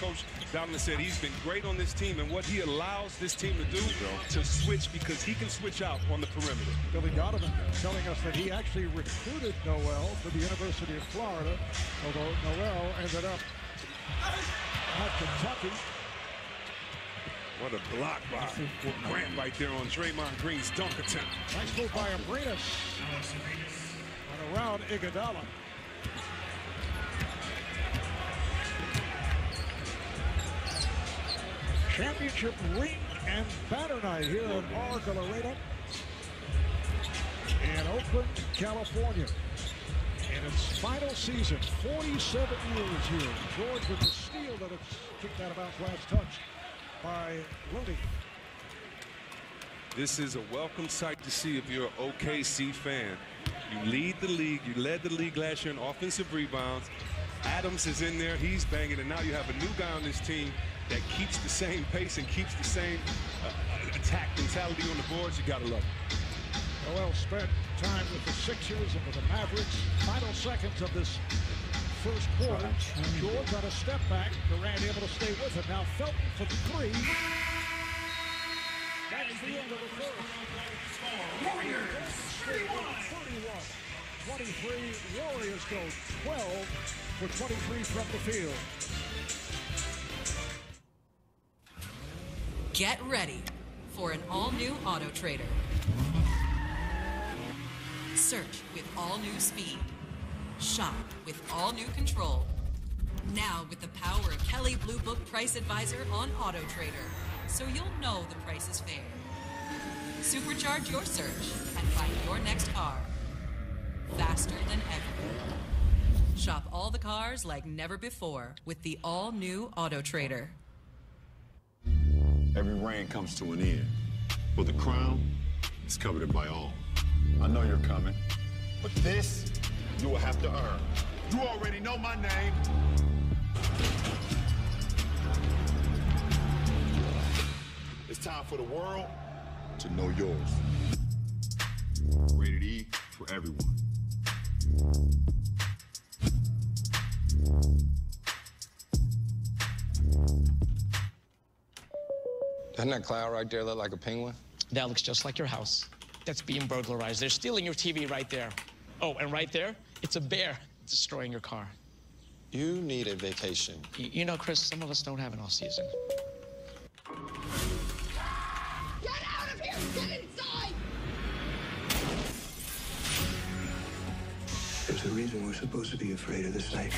Coach Donovan said he's been great on this team, and what he allows this team to do to switch, because he can switch out on the perimeter. Billy Donovan telling us that he actually recruited Noel for the University of Florida, although Noel ended up at Kentucky. What a block by Grant right there on Draymond Green's dunk attempt. Nice move by Abrinas and around Iguodala. Championship ring and banner night here at Oracle Arena in Oakland, California. In its final season, 47 years here. George with the steal that it's kicked out of bounds last touch by Looney. This is a welcome sight to see if you're an OKC fan. You lead the league. You led the league last year in offensive rebounds. Adams is in there. He's banging. And now you have a new guy on this team that keeps the same pace and keeps the same attack mentality on the boards. You got to love it. Noel spent time with the Sixers and with the Mavericks. Final seconds of this first quarter. George on a step back. Durant able to stay with him. Now Felton for the three. That is the end of the first. Warriors 31. 23. Warriors go 12 for 23 from the field. Get ready for an all-new Auto Trader. Search with all-new speed. Shop with all-new control. Now with the power of Kelley Blue Book Price Advisor on Auto Trader, so you'll know the price is fair. Supercharge your search and find your next car faster than ever. Shop all the cars like never before with the all-new Auto Trader. Every reign comes to an end, but the crown is coveted by all. I know you're coming, but this you will have to earn. You already know my name. It's time for the world to know yours. Rated E for everyone. Doesn't that cloud right there look like a penguin? That looks just like your house. That's being burglarized. They're stealing your TV right there. Oh, and right there, it's a bear destroying your car. You need a vacation. You know, Chris, some of us don't have an off-season. Get out of here! Get inside! There's a reason we're supposed to be afraid of this night.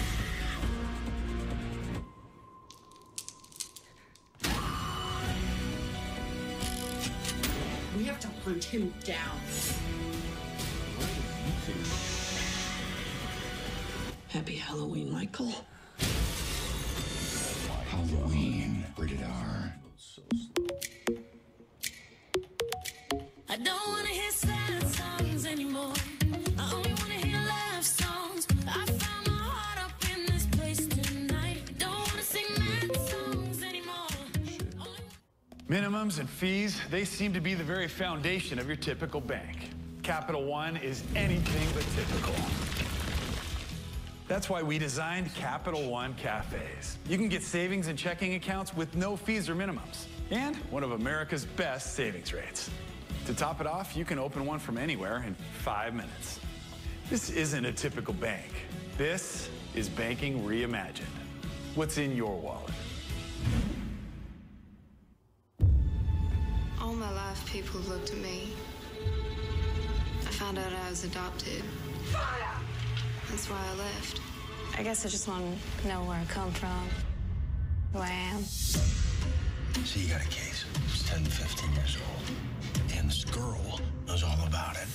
We have to hunt him down. Happy Halloween, Michael. Halloween, rated R. I don't want to hear sad songs anymore. I only want to hear love songs. I found my heart up in this place tonight. Don't want to sing mad songs anymore. Minimums and fees, they seem to be the very foundation of your typical bank. Capital One is anything but typical. That's why we designed Capital One Cafes. You can get savings and checking accounts with no fees or minimums, and one of America's best savings rates. To top it off, you can open one from anywhere in 5 minutes. This isn't a typical bank. This is banking reimagined. What's in your wallet? All my life, people looked at me. I found out I was adopted. That's why I left. I guess I just want to know where I come from, who I am. So you got a case. It's 10 to 15 years old. And this girl knows all about it.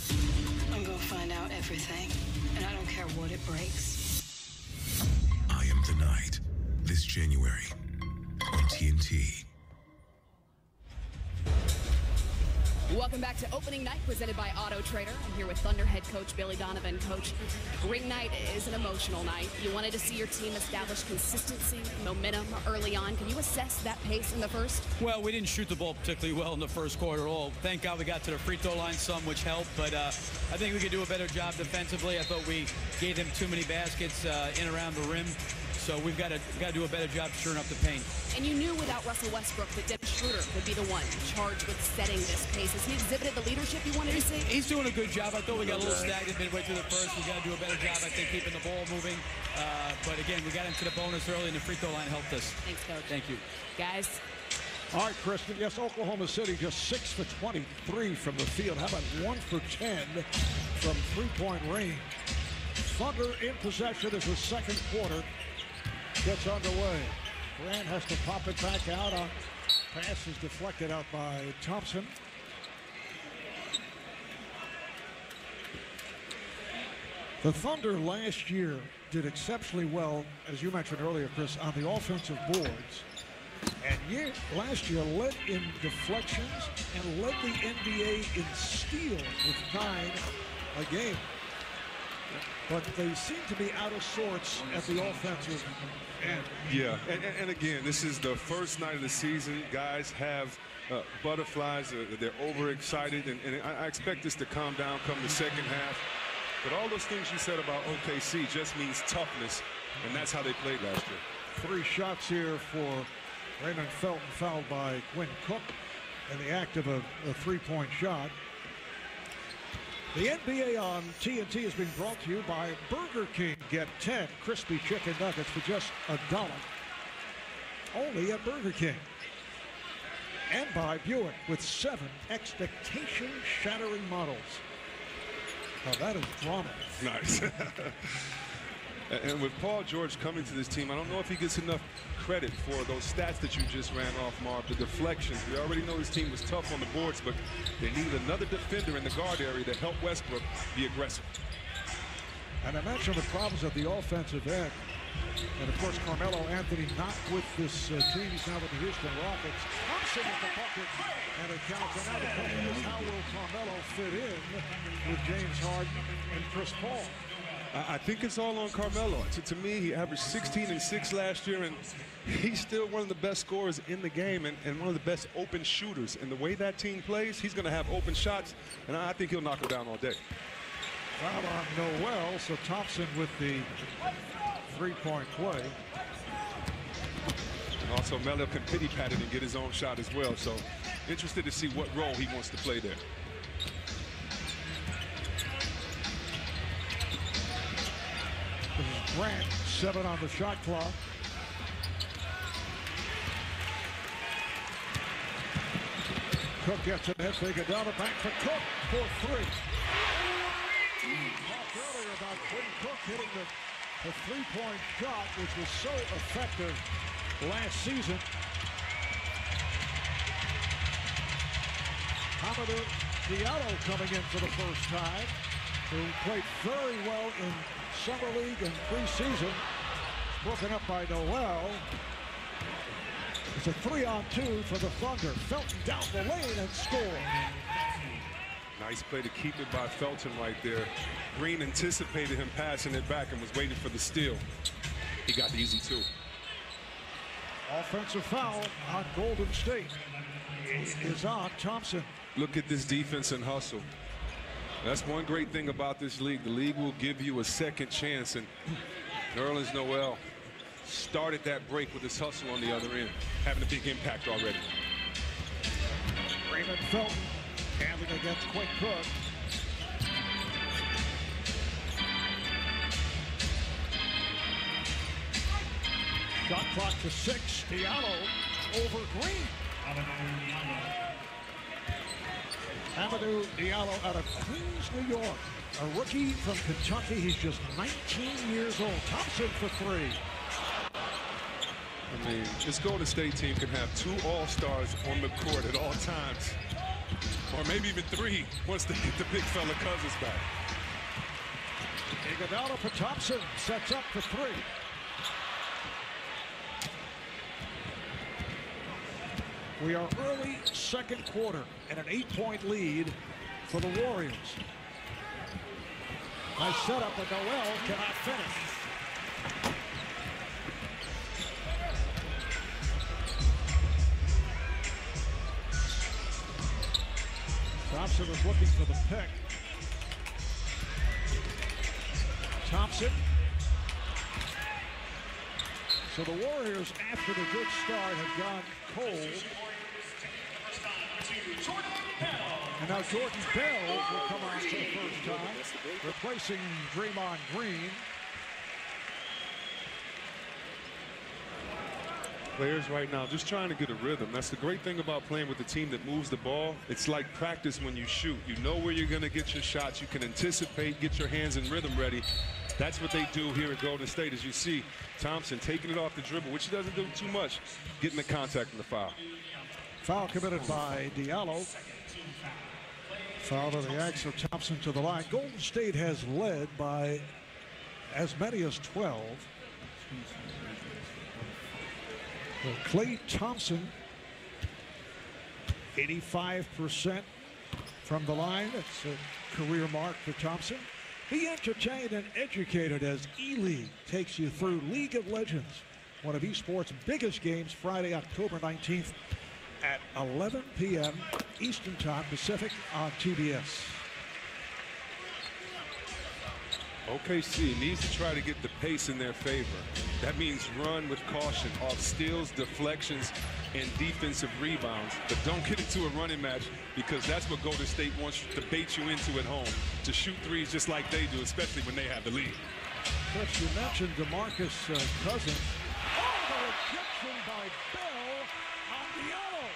I'm gonna find out everything, and I don't care what it breaks. I Am the Night, this January on TNT. Welcome back to Opening Night, presented by Auto Trader. I'm here with Thunder head coach Billy Donovan. Coach, ring night is an emotional night. You wanted to see your team establish consistency, momentum early on. Can you assess that pace in the first? Well, we didn't shoot the ball particularly well in the first quarter at all. Thank God we got to the free throw line some, which helped. But I think we could do a better job defensively. I thought we gave them too many baskets in around the rim. So we've got to do a better job shoring up the paint. And you knew without Russell Westbrook that Dennis Schroeder would be the one charged with setting this pace. Has he exhibited the leadership you wanted to see? He's doing a good job. I thought we got a little stagnant midway through the first. We got to do a better job, I think, keeping the ball moving. But again, we got into the bonus early, and the free throw line helped us. Thanks, Coach. Thank you. Guys. All right, Kristen. Yes, Oklahoma City just 6 for 23 from the field. How about 1 for 10 from three-point range? Thunder in possession as the second quarter gets underway. Grant has to pop it back out. Pass is deflected out by Thompson. The Thunder last year did exceptionally well, as you mentioned earlier, Chris, on the offensive boards. And last year led in deflections and led the NBA in steals with 9 a game. But they seem to be out of sorts at the offensive end. Yeah, and again, this is the first night of the season. Guys have butterflies. They're overexcited, and I expect this to calm down come the second half. But all those things you said about OKC just means toughness, and that's how they played last year. 3 shots here for Raymond Felton, fouled by Quinn Cook in the act of a three-point shot. The NBA on TNT is being brought to you by Burger King. Get 10 crispy chicken nuggets for just $1. Only at Burger King. And by Buick with 7 expectation-shattering models. Now that is drama. Nice. And with Paul George coming to this team, I don't know if he gets enough credit for those stats that you just ran off, Mark. The deflections. We already know this team was tough on the boards, but they need another defender in the guard area to help Westbrook be aggressive. And I mentioned the problems at the offensive end. And of course, Carmelo Anthony not with this team. He's now with the Houston Rockets. Thompson with the bucket, and it counts. And now the question is, how will Carmelo fit in with James Harden and Chris Paul? I think it's all on Carmelo. To me, he averaged 16 and 6 last year, and he's still one of the best scorers in the game and one of the best open shooters. And the way that team plays, he's going to have open shots, and I think he'll knock them down all day. Foul on Noel, so Thompson with the three-point play. And also, Melo can pity-pat it and get his own shot as well. So, interested to see what role he wants to play there. This is Grant, 7 on the shot clock. Cook gets it, hits Iguodala, back for Cook for 3. Talked earlier about Quinn Cook hitting the three-point shot, which was so effective last season. Hamidou Diallo coming in for the first time, who played very well in Summer League and preseason. Broken up by Noel. It's a 3-on-2 for the Thunder. Felton down the lane and score. Nice play to keep it by Felton right there. Green anticipated him passing it back and was waiting for the steal. He got the easy 2. Offensive foul on Golden State. It is on Thompson. Look at this defense and hustle. That's one great thing about this league. The league will give you a second chance, and Nerlens Noel started that break with his hustle on the other end, having a big impact already. Raymond Felton handling against Quinn Cook. Shot clock to 6. Diallo over Green. Hamidou Diallo out of Queens, New York. A rookie from Kentucky. He's just 19 years old. Thompson for 3. I mean, this Golden State team can have 2 all-stars on the court at all times. Or maybe even 3 once they get the big fella Cousins back. Iguodala for Thompson. Sets up for 3. We are early second quarter and an 8-point lead for the Warriors. Nice setup, but Noel cannot finish. Thompson was looking for the pick. Thompson So the Warriors, after the good start, have gone cold. And now Jordan Bell will come on for the first time, replacing Draymond Green. Players right now just trying to get a rhythm. That's the great thing about playing with a team that moves the ball. It's like practice when you shoot. You know where you're going to get your shots. You can anticipate, get your hands in rhythm ready. That's what they do here at Golden State. As you see, Thompson taking it off the dribble, which he doesn't do too much, getting the contact and the foul. Foul committed by Diallo. Foul to the axe of Thompson to the line. Golden State has led by as many as 12. Klay Thompson, 85% from the line. That's a career mark for Thompson. Be entertained and educated as E-League takes you through League of Legends, one of esports' biggest games, Friday, October 19th at 11 p.m. Eastern Time, Pacific on TBS. OKC needs to try to get the pace in their favor. That means run with caution off steals, deflections, and defensive rebounds. But don't get into a running match, because that's what Golden State wants to bait you into at home, to shoot threes just like they do, especially when they have the lead. Chris, you mentioned DeMarcus Cousins. Oh, the rejection by Bell on Diallo.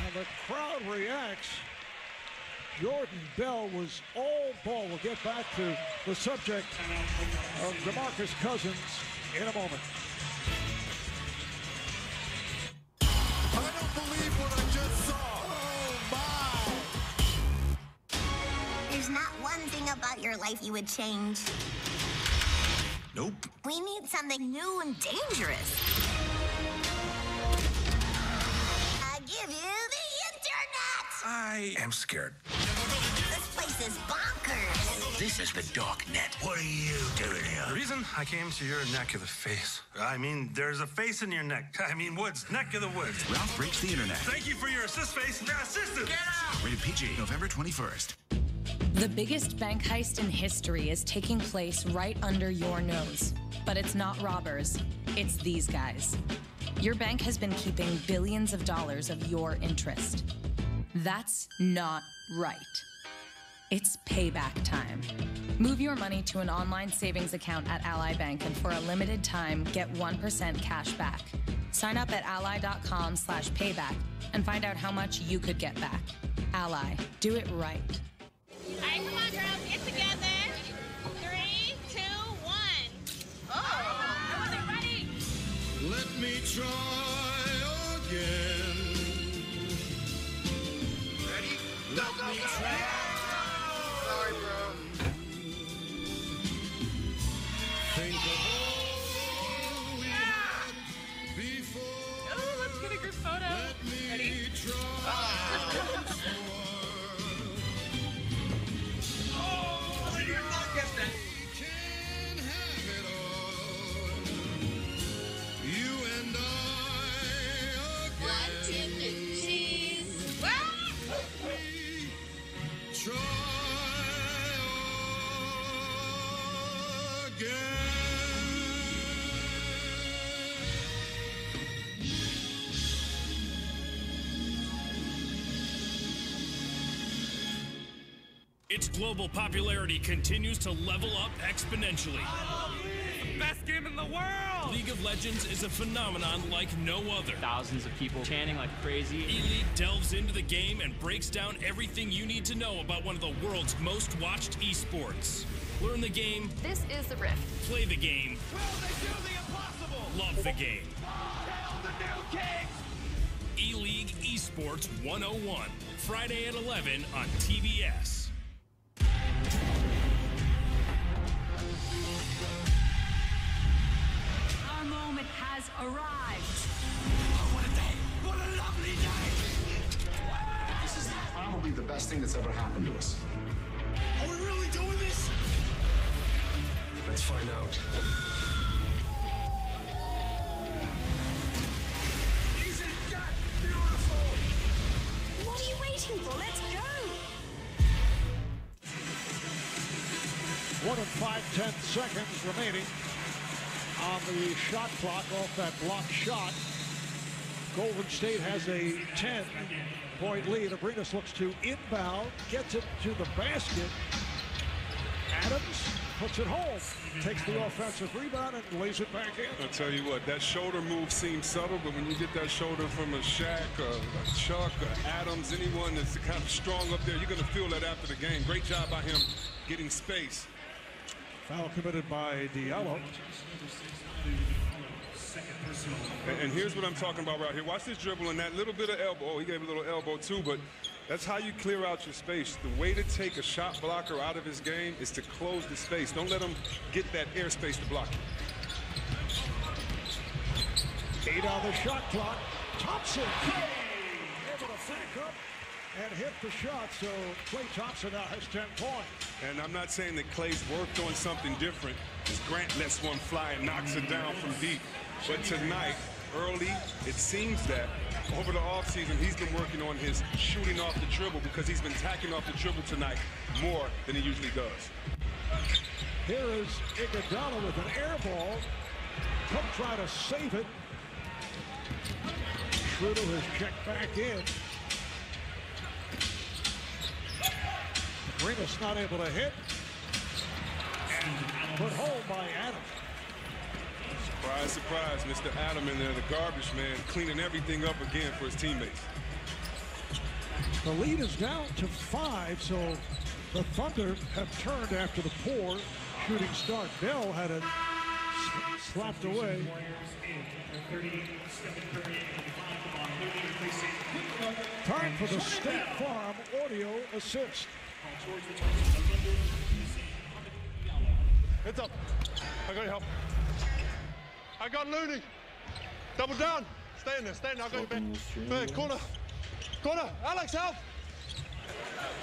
And the crowd reacts. Jordan Bell was all ball. We'll get back to the subject of DeMarcus Cousins in a moment. I don't believe what I just saw. Oh, my. There's not one thing about your life you would change. Nope. We need something new and dangerous. I give you the internet! I am scared. This place is bonkers. This is the dark net. What are you doing here? The reason I came to your neck of the face. I mean, there's a face in your neck. I mean, woods, neck of the woods. Ralph Breaks the Internet. Thank you for your assist face. Now assistant. Get out! Rated PG, November 21st. The biggest bank heist in history is taking place right under your nose. But it's not robbers, it's these guys. Your bank has been keeping billions of dollars of your interest. That's not right. It's payback time. Move your money to an online savings account at Ally Bank, and for a limited time, get 1% cash back. Sign up at ally.com/payback and find out how much you could get back. Ally, do it right. All right, come on, girls, get together. 3, 2, 1. Oh, I wasn't ready. Let me try again. Ready? Let me try. Sorry, bro. Think of all we had before. Oh, let's get a group photo. Let me ready? try. Oh, you're not getting that. Can have it all. You and I again. One, two, three, cheese. Try again. Its global popularity continues to level up exponentially. Best game in the world! League of Legends is a phenomenon like no other. Thousands of people chanting like crazy. E-League delves into the game and breaks down everything you need to know about one of the world's most watched esports. Learn the game. This is the Rift. Play the game. Will they do the impossible? Love the game. Hail the new king! E-League Esports 101. Friday at 11 on TBS. Our moment has arrived. What a day! What a lovely day! This is probably the best thing that's ever happened to us. Are we really doing this? Let's find out. Isn't that beautiful? What are you waiting for? Let's go! One of 5/10 seconds remaining on the shot clock off that blocked shot. Golden State has a 10-point lead. Abrines looks to inbound, gets it to the basket. Adams puts it home, takes the offensive rebound and lays it back in. I'll tell you what, that shoulder move seems subtle, but when you get that shoulder from a Shaq, a Chuck, a Adams, anyone that's kind of strong up there, you're going to feel that after the game. Great job by him getting space. Foul committed by Diallo. And here's what I'm talking about right here. Watch this dribble and that little bit of elbow. Oh, he gave a little elbow too, but that's how you clear out your space. The way to take a shot blocker out of his game is to close the space. Don't let him get that airspace to block you. 8 on the shot clock. Thompson able to back up and hit the shot, so Klay Thompson now has 10 points. And I'm not saying that Klay's worked on something different, as Grant lets one fly and knocks it down from deep. But tonight, early, it seems that over the offseason, he's been working on his shooting off the dribble because he's been tacking off the dribble tonight more than he usually does. Here is Iguodala with an air ball. Come try to save it. Schroeder has checked back in. Abrines not able to hit. And put home by Adams. Surprise, surprise, Mr. Adam in there, the garbage man, cleaning everything up again for his teammates. The lead is down to 5, so the Thunder have turned after the poor shooting start. Bell had it slapped away. Time for the State Farm audio assist. Heads up. I got your help. I got Looney. Double down. Stay in there. Stay in there. I got you back. Man, corner. Corner. Alex, help.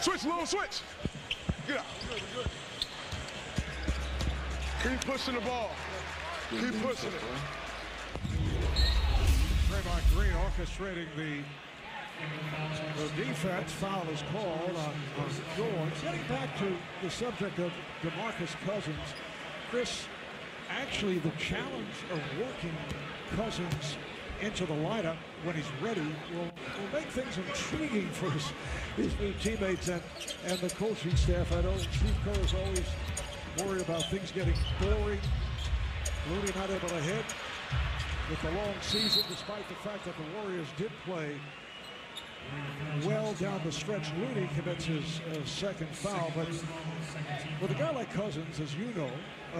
Switch, little switch. Get out. Keep pushing the ball. Keep pushing it. Draymond Green orchestrating the defense. Foul is called on George. Getting back to the subject of DeMarcus Cousins, Chris, actually the challenge of working Cousins into the lineup when he's ready will make things intriguing for his new teammates and the coaching staff. I know Steve Kerr is always worried about things getting boring. Looney not able to hit with the long season, despite the fact that the Warriors did play well down the stretch. Looney commits his second foul, but with a guy like Cousins, as you know,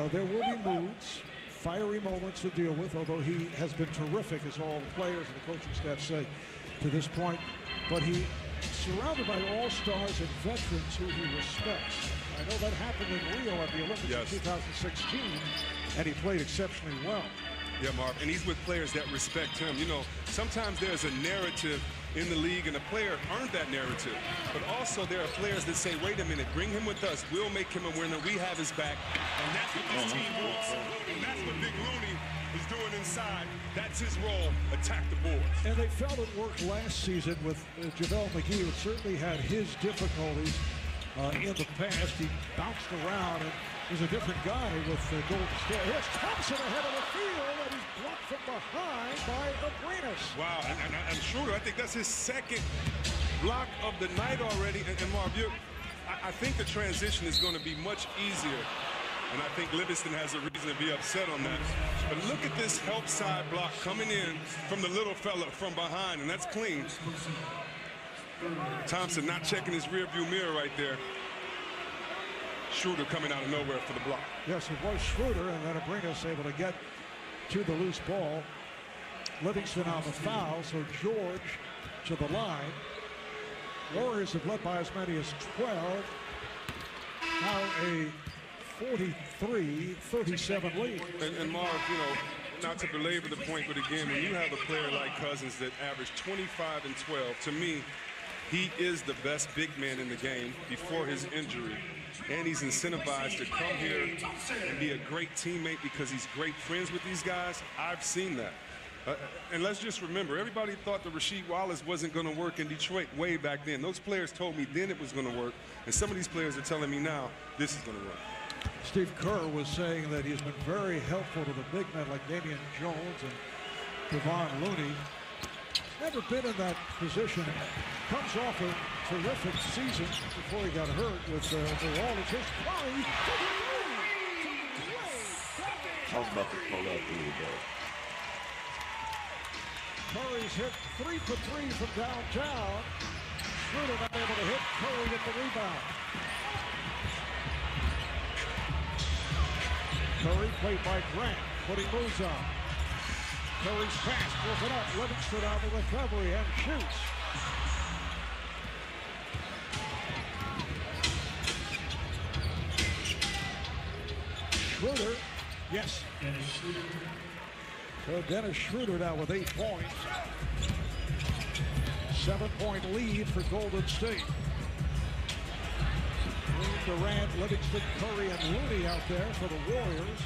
there will be moods, fiery moments to deal with, although he has been terrific, as all the players and the coaching staff say to this point. But he's surrounded by all-stars and veterans who he respects. I know that happened in Rio at the Olympics in 2016, and he played exceptionally well. Yeah, Marv, and he's with players that respect him. You know, sometimes there's a narrative in the league, and a player earned that narrative. But also there are players that say, wait a minute, bring him with us. We'll make him a winner. We have his back. And that's what this team wants. And that's what Big Looney is doing inside. That's his role. Attack the boards. And they felt it worked last season with JaVale McGee, who certainly had his difficulties in the past. He bounced around and was a different guy with Golden State. Here's Thompson ahead of the field, and he's blocked from behind by Abrines. Wow, and Schroeder, I think that's his second block of the night already. And Marv, I think the transition is going to be much easier. And I think Livingston has a reason to be upset on that. But look at this help side block coming in from the little fella from behind, and that's clean. Thompson not checking his rearview mirror right there. Schroeder coming out of nowhere for the block. Yes, it was Schroeder, and then Abrines able to get to the loose ball. Livingston on the foul, so George to the line. Warriors have led by as many as 12. Now a 43-37 lead. And Marv, you know, not to belabor the point, but again, when you have a player like Cousins that averaged 25 and 12, to me, he is the best big man in the game before his injury. And he's incentivized to come here and be a great teammate because he's great friends with these guys. I've seen that. And let's just remember, everybody thought that Rasheed Wallace wasn't going to work in Detroit way back then. Those players told me then it was going to work. And some of these players are telling me now this is going to work. Steve Kerr was saying that he's been very helpful to the big men like Damian Jones and Kevon Looney. Never been in that position. Comes off a terrific season before he got hurt with the wall. It's his Curry. I was about to pull up a little bit. Curry's hit 3 for 3 from downtown. Schroeder not able to hit. Curry with the rebound. Curry played by Grant, but he moves on. Curry's pass, pulls it up. Livingston on the recovery and shoots. Schroeder, yes. So Dennis Schroeder now with 8 points. 7-point lead for Golden State. Green, Durant, Livingston, Curry, and Looney out there for the Warriors.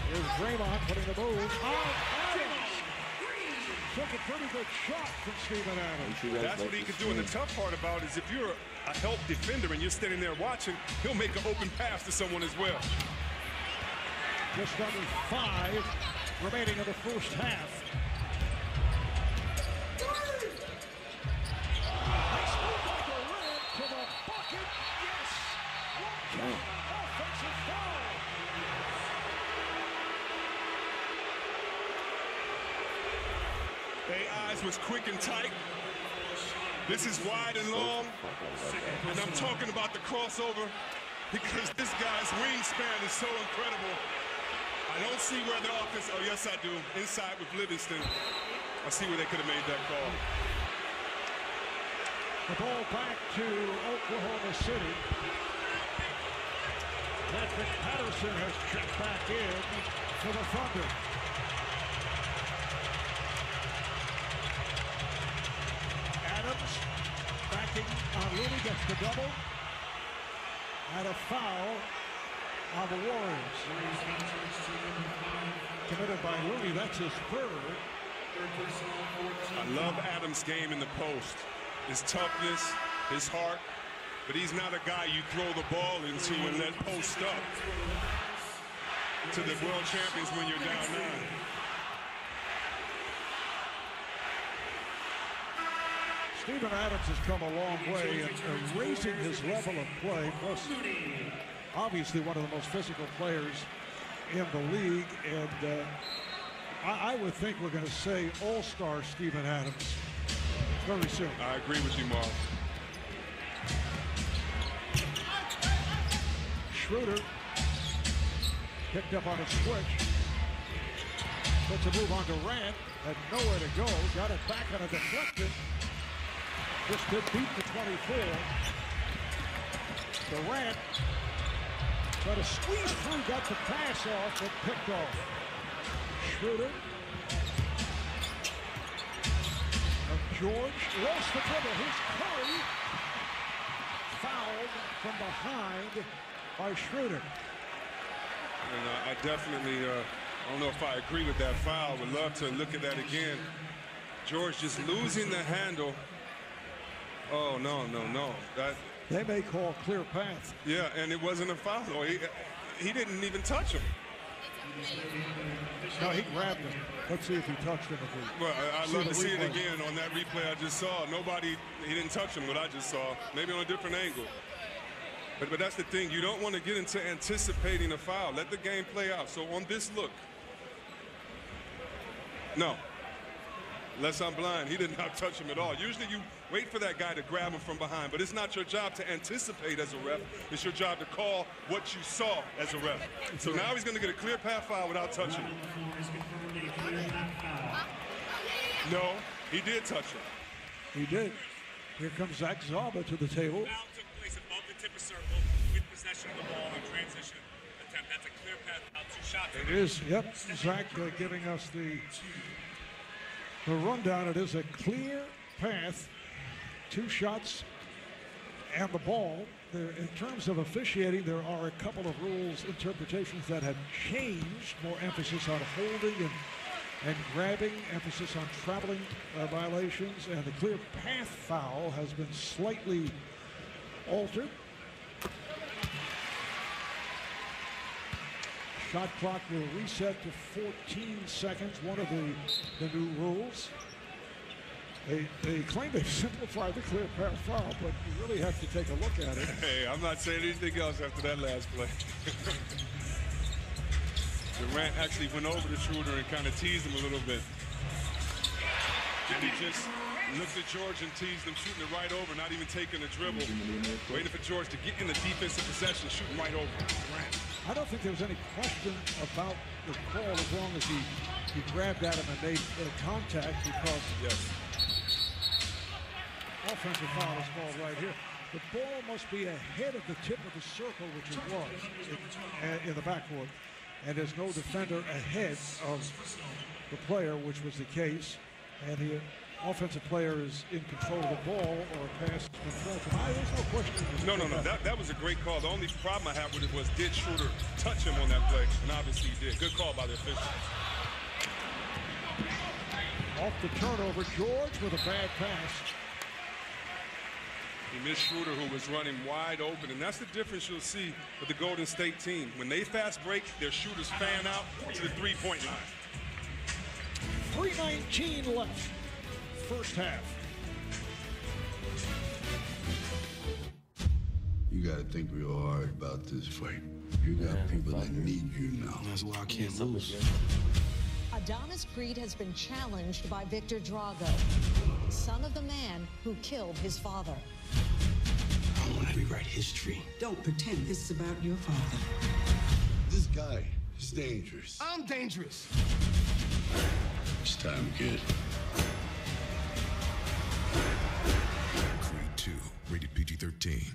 Here's Draymond putting the move on Adams. Took a pretty good shot from Steven Adams. That's what he can do. And the tough part about it is if you're a help defender and you're standing there watching, he'll make an open pass to someone as well. Just under 5 remaining in the first half. Nice move by Durant to the bucket. Yes. Offensive foul. AI's was quick and tight. This is wide and long. And I'm talking about the crossover because this guy's wingspan is so incredible. I don't see where the offense, oh yes I do, inside with Livingston. I see where they could have made that call. The ball back to Oklahoma City. Patrick Patterson has checked back in for the Thunder. Adams backing on Looney, gets the double. And a foul on the Warriors. Committed by Looney, that's his third. I love Adams' game in the post. His toughness, his heart, but he's not a guy you throw the ball into and let post up to the world champions when you're down 9. Steven Adams has come a long way in raising his level of play, plus obviously one of the most physical players in the league, and I would think we're going to say all-star Steven Adams very soon. I agree with you, Mark. Schroeder picked up on a switch. Puts a move on Durant, had nowhere to go, got it back on a deflection. Just did beat the 24. Durant tried to squeeze through, got the pass off, but picked off. Schroeder. George lost the dribble. Here's Curry. Fouled from behind by Schroeder. And I definitely, I don't know if I agree with that foul. Would love to look at that again. George just losing the handle. Oh, no. They may call clear path. Yeah, and it wasn't a foul. He didn't even touch him. No, he grabbed him. Let's see if he touched him. Well, I'd love to see it again on that replay I just saw. He didn't touch him, what I just saw. Maybe on a different angle. But that's the thing. You don't want to get into anticipating a foul. Let the game play out. So on this look. No. Unless I'm blind, he did not touch him at all. Usually you wait for that guy to grab him from behind, but it's not your job to anticipate as a ref. It's your job to call what you saw as a ref. So now he's going to get a clear path foul without touching him. No, he did touch him. He did. Here comes Zach Zaba to the table. Foul took place above the tip of circle with possession of the ball in transition attempt. That's a clear path foul. 2 shots. It is, yep. Zach giving us the rundown. It is a clear path, 2 shots and the ball. In terms of officiating, there are a couple of rules interpretations that have changed. More emphasis on holding and and grabbing, emphasis on traveling violations, and the clear path foul has been slightly altered. Shot clock will reset to 14 seconds, one of the new rules. They claim they've simplified the clear path foul, but you really have to take a look at it. Hey, I'm not saying anything else after that last play. Durant actually went over the Schroeder and kind of teased him a little bit. And he just looked at George and teased him, shooting it right over, not even taking a dribble. Waiting for George to get in the defensive possession, shooting right over. Durant. I don't think there was any question about the call as long as he grabbed at him and made contact, because offensive foul is called right here. The ball must be ahead of the tip of the circle, which it was in the backcourt. And there's no defender ahead of the player, which was the case. And the offensive player is in control of the ball, or a pass control. There's no question. No. That was a great call. The only problem I had with it was, did Schroeder touch him on that play? And obviously he did. Good call by the official. Off the turnover, George with a bad pass. He missed Schroeder, who was running wide open, and that's the difference you'll see with the Golden State team. When they fast break, their shooters fan out to the three-point line. 3:19 left, first half. You gotta think real hard about this fight. You got people that need you now. That's why I can't lose. Adonis Creed has been challenged by Victor Drago, son of the man who killed his father. I want to rewrite history. Don't pretend this is about your father. This guy is dangerous. I'm dangerous. It's time, kid. Creed 2, rated PG-13.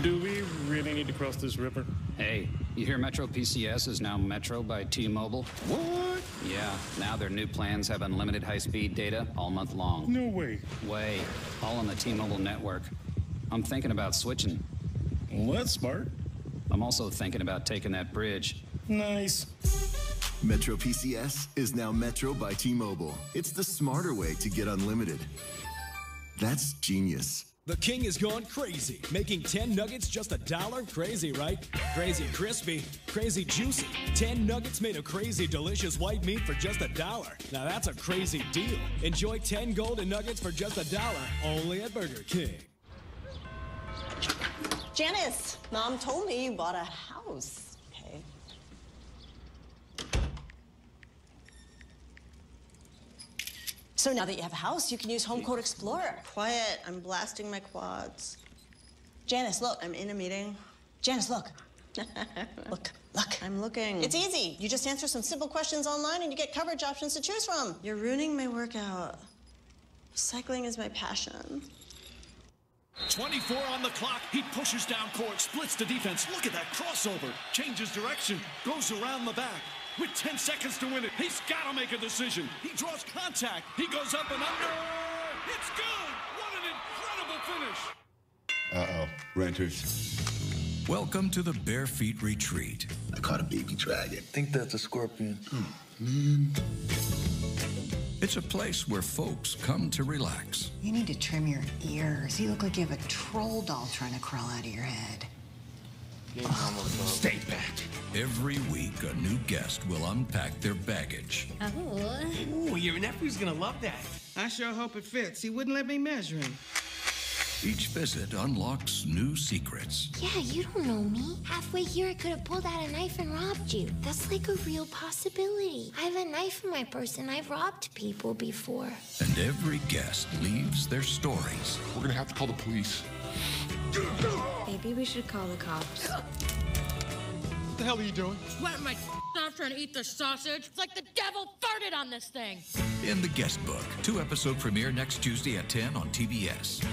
Do we really need to cross this river? Hey, you hear Metro PCS is now Metro by T-Mobile? What? Yeah, now their new plans have unlimited high-speed data all month long. No way. Way. All on the T-Mobile network. I'm thinking about switching. Well, that's smart. I'm also thinking about taking that bridge. Nice. Metro PCS is now Metro by T-Mobile. It's the smarter way to get unlimited. That's genius. The king has gone crazy, making 10 nuggets just $1. Crazy, right? Crazy crispy, crazy juicy. 10 nuggets made of crazy delicious white meat for just $1. Now that's a crazy deal. Enjoy 10 golden nuggets for just $1, only at Burger King. Janice, Mom told me you bought a house. Okay. So now that you have a house, you can use Home Code Explorer. Quiet, I'm blasting my quads. Janice, look, I'm in a meeting. Janice, look. Look. I'm looking. It's easy. You just answer some simple questions online and you get coverage options to choose from. You're ruining my workout. Cycling is my passion. 24 on the clock. He pushes down court, splits the defense. Look at that crossover. Changes direction, goes around the back. With 10 seconds to win it, he's got to make a decision. He draws contact. He goes up and under. It's good. What an incredible finish. Uh-oh, renters. Welcome to the Bare Feet Retreat. I caught a baby dragon. I think that's a scorpion. Man. It's a place where folks come to relax. You need to trim your ears. You look like you have a troll doll trying to crawl out of your head. Stay back. Every week, a new guest will unpack their baggage. Ooh, your nephew's gonna love that. I sure hope it fits. He wouldn't let me measure him. Each visit unlocks new secrets. Yeah, you don't know me. Halfway here, I could have pulled out a knife and robbed you. That's like a real possibility. I have a knife in my purse, and I've robbed people before. And every guest leaves their stories. We're gonna have to call the police. Maybe we should call the cops. What the hell are you doing? Wet my off trying to eat the sausage. It's like the devil farted on this thing. In the Guest Book, 2-episode premiere next Tuesday at 10 on TBS.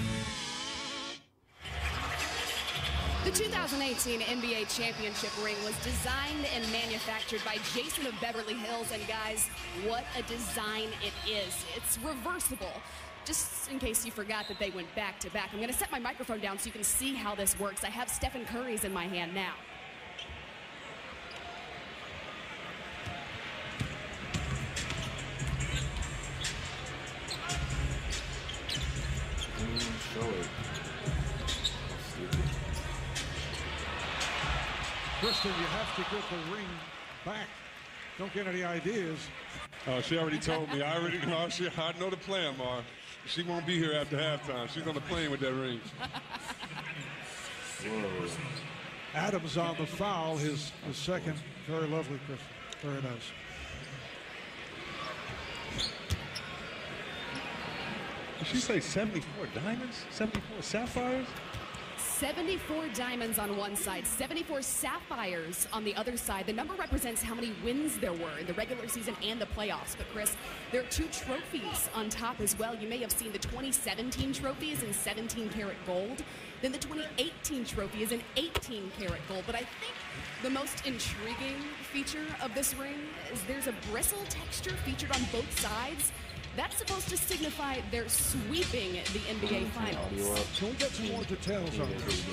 The 2018 NBA Championship ring was designed and manufactured by Jason of Beverly Hills, and guys, what a design it is. It's reversible. Just in case you forgot that they went back to back, I'm going to set my microphone down so you can see how this works. I have Stephen Curry's in my hand now. Kristen, you have to get the ring back. Don't get any ideas. Oh, she already told me. I know the plan, Mar. She won't be here after halftime. She's on the plane with that ring. Whoa. Adams on the foul, his second. Very lovely, Kristen. Very nice. Did she say 74 diamonds? 74 sapphires? 74 diamonds on one side, 74 sapphires on the other side. The number represents how many wins there were in the regular season and the playoffs. But Chris, there are 2 trophies on top as well. You may have seen the 2017 trophy is in 17 karat gold. Then the 2018 trophy is in 18 karat gold. But I think the most intriguing feature of this ring is there's a bristle texture featured on both sides. That's supposed to signify they're sweeping the NBA Finals. Can we get some more details on this?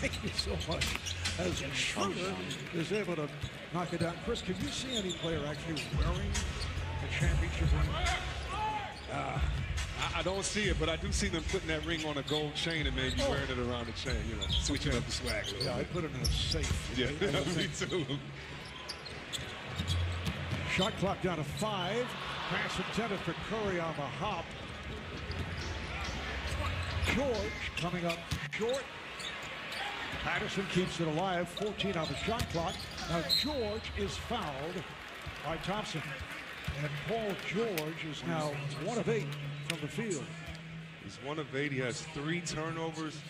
Thank you so much. As Schroeder is able to knock it down. Chris, can you see any player actually wearing a championship ring? I don't see it, but I do see them putting that ring on a gold chain and maybe wearing it around the chain, you know, switching up the swag a little bit. I put it in a safe. Yeah, me too. Shot clock down to 5. Pass intended for Curry on the hop. George coming up short. Patterson keeps it alive. 14 on the shot clock. Now George is fouled by Thompson. And Paul George is now 1 of 8 from the field. He's 1 of 8. He has 3 turnovers.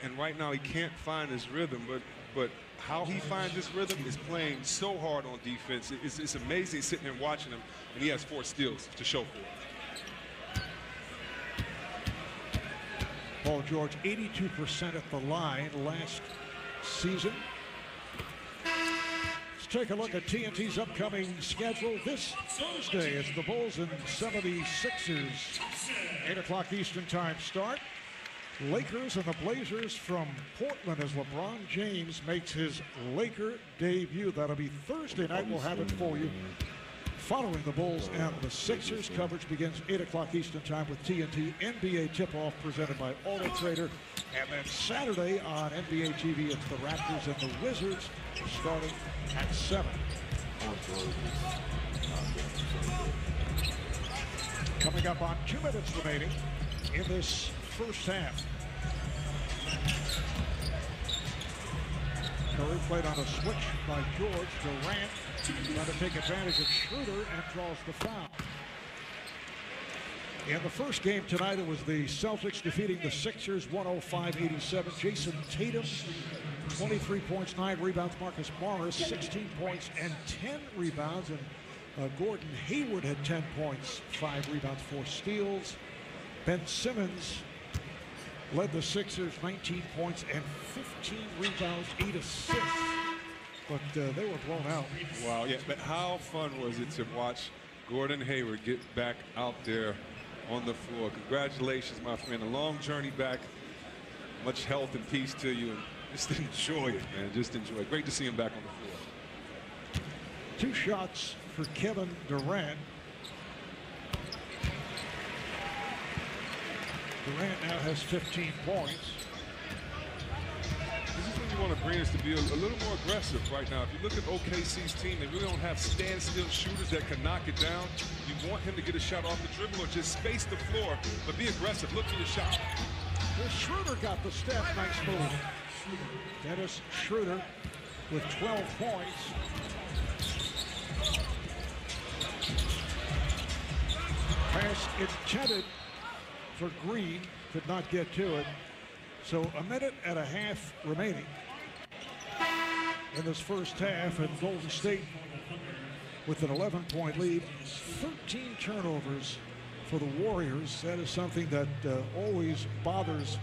And right now he can't find his rhythm. But how he finds this rhythm is playing so hard on defense. It's amazing sitting there watching him, and he has 4 steals to show for it. Paul George, 82% at the line last season. Let's take a look at TNT's upcoming schedule. This Thursday, it's the Bulls and 76ers. 8 o'clock Eastern time start. Lakers and the Blazers from Portland as LeBron James makes his Laker debut. That'll be Thursday night. We'll have it for you. Following the Bulls and the Sixers, coverage begins 8 o'clock Eastern time with TNT NBA tip-off presented by Auto Trader. And then Saturday on NBA TV, it's the Raptors and the Wizards starting at 7. Coming up on 2 minutes remaining in this first half. Curry played on a switch by George. Durant trying to take advantage of Schroeder and draws the foul. In the first game tonight, it was the Celtics defeating the Sixers 105-87. Jason Tatum, 23 points, 9 rebounds. Marcus Morris, 16 points and 10 rebounds. And Gordon Hayward had 10 points, 5 rebounds, 4 steals. Ben Simmons led the Sixers, 19 points and 15 rebounds, 8 assists. But they were blown out. Wow, yeah, but how fun was it to watch Gordon Hayward get back out there on the floor? Congratulations, my friend. A long journey back. Much health and peace to you. And just enjoy it, man. Just enjoy it. Great to see him back on the floor. 2 shots for Kevin Durant. Durant now has 15 points. This is when you want to bring us to be a little more aggressive right now. If you look at OKC's team, they really don't have standstill shooters that can knock it down. You want him to get a shot off the dribble or just space the floor, but be aggressive. Look for your shot. Well, Schroeder got the step. Nice move. Dennis Schroeder with 12 points. Pass intended for Green, could not get to it. So a minute and a half remaining in this first half, and Golden State with an 11-point lead. 13 turnovers for the Warriors. That is something that always bothers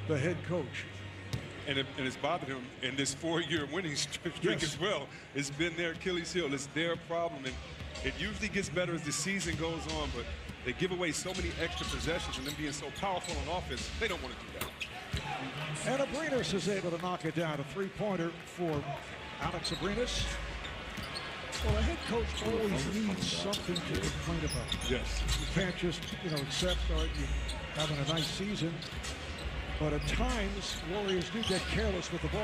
the head coach. And it's bothered him in this 4-year winning streak as well. It's been their Achilles heel. It's their problem. And it usually gets better as the season goes on, but they give away so many extra possessions, and them being so powerful on offense, they don't want to do that. And Abrines is able to knock it down. A 3-pointer for Alex Abrines. Well, a head coach always needs something to complain about. Yes. You can't just, accept, all right, you're having a nice season. But at times, Warriors do get careless with the ball.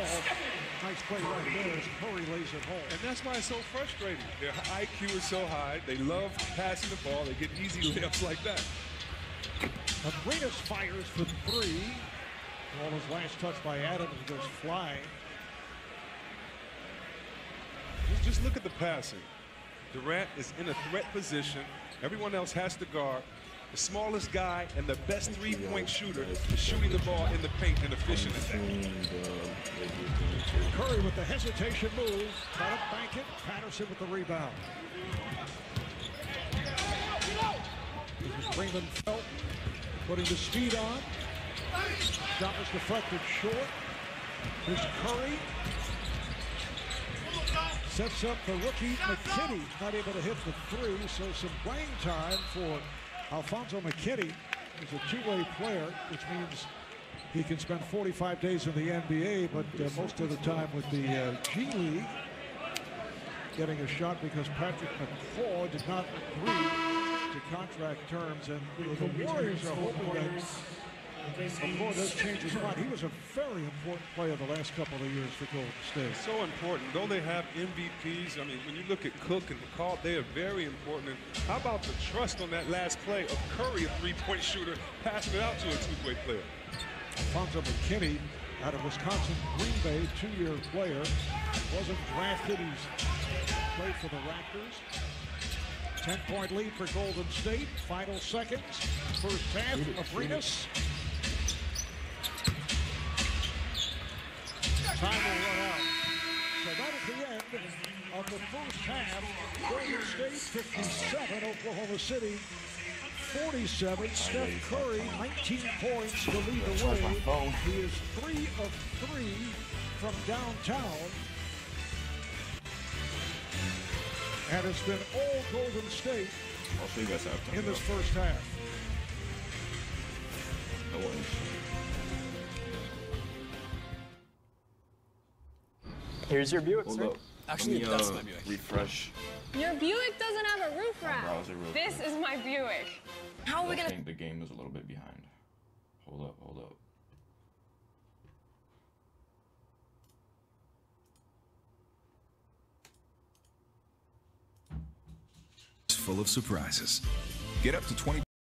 Nice play right there as Curry lays it home. And that's why it's so frustrating. Their IQ is so high. They love passing the ball. They get easy layups like that. Arenas fires for three. Ball is last touched by Adams and goes flying. Just look at the passing. Durant is in a threat position. Everyone else has to guard. The smallest guy and the best three-point shooter is shooting the ball in the paint and efficient as that. Curry with the hesitation move. Try to bank it. Patterson with the rebound. This is Raymond Felton putting the speed on. Shot was deflected short. Here's Curry. Sets up the rookie McKinney. Not able to hit the three, so some playing time for Alfonso McKinney. He's a two-way player, which means he can spend 45 days in the NBA, but most of the time with the G League. Getting a shot because Patrick McCaw did not agree to contract terms, and the Warriors are hoping that McCaw does change his mind. He was a very important player the last couple of years for Golden State. So important. Though they have MVPs, I mean, when you look at Cook and McCaw, they are very important. And how about the trust on that last play of Curry, a three-point shooter, passing it out to a two-way player? Alfonso McKinney out of Wisconsin Green Bay, two-year player. Wasn't drafted. He's played for the Raptors. 10-point lead for Golden State. Final seconds. First half, Arenas. Time will run out. So that is the end of the first half. Golden State 57, Oklahoma City 47. Steph Curry 19 points to lead the way. He is 3 of 3 from downtown. And it's been all Golden State in this first half. No worries. Here's your Buick, Hold sir. up. Actually, that's my Buick. Refresh. Your Buick doesn't have a roof rack. Browser real This quick. is my Buick. How are we I gonna? think the game is a little bit behind. Hold up, hold up. Full of surprises. Get up to 20%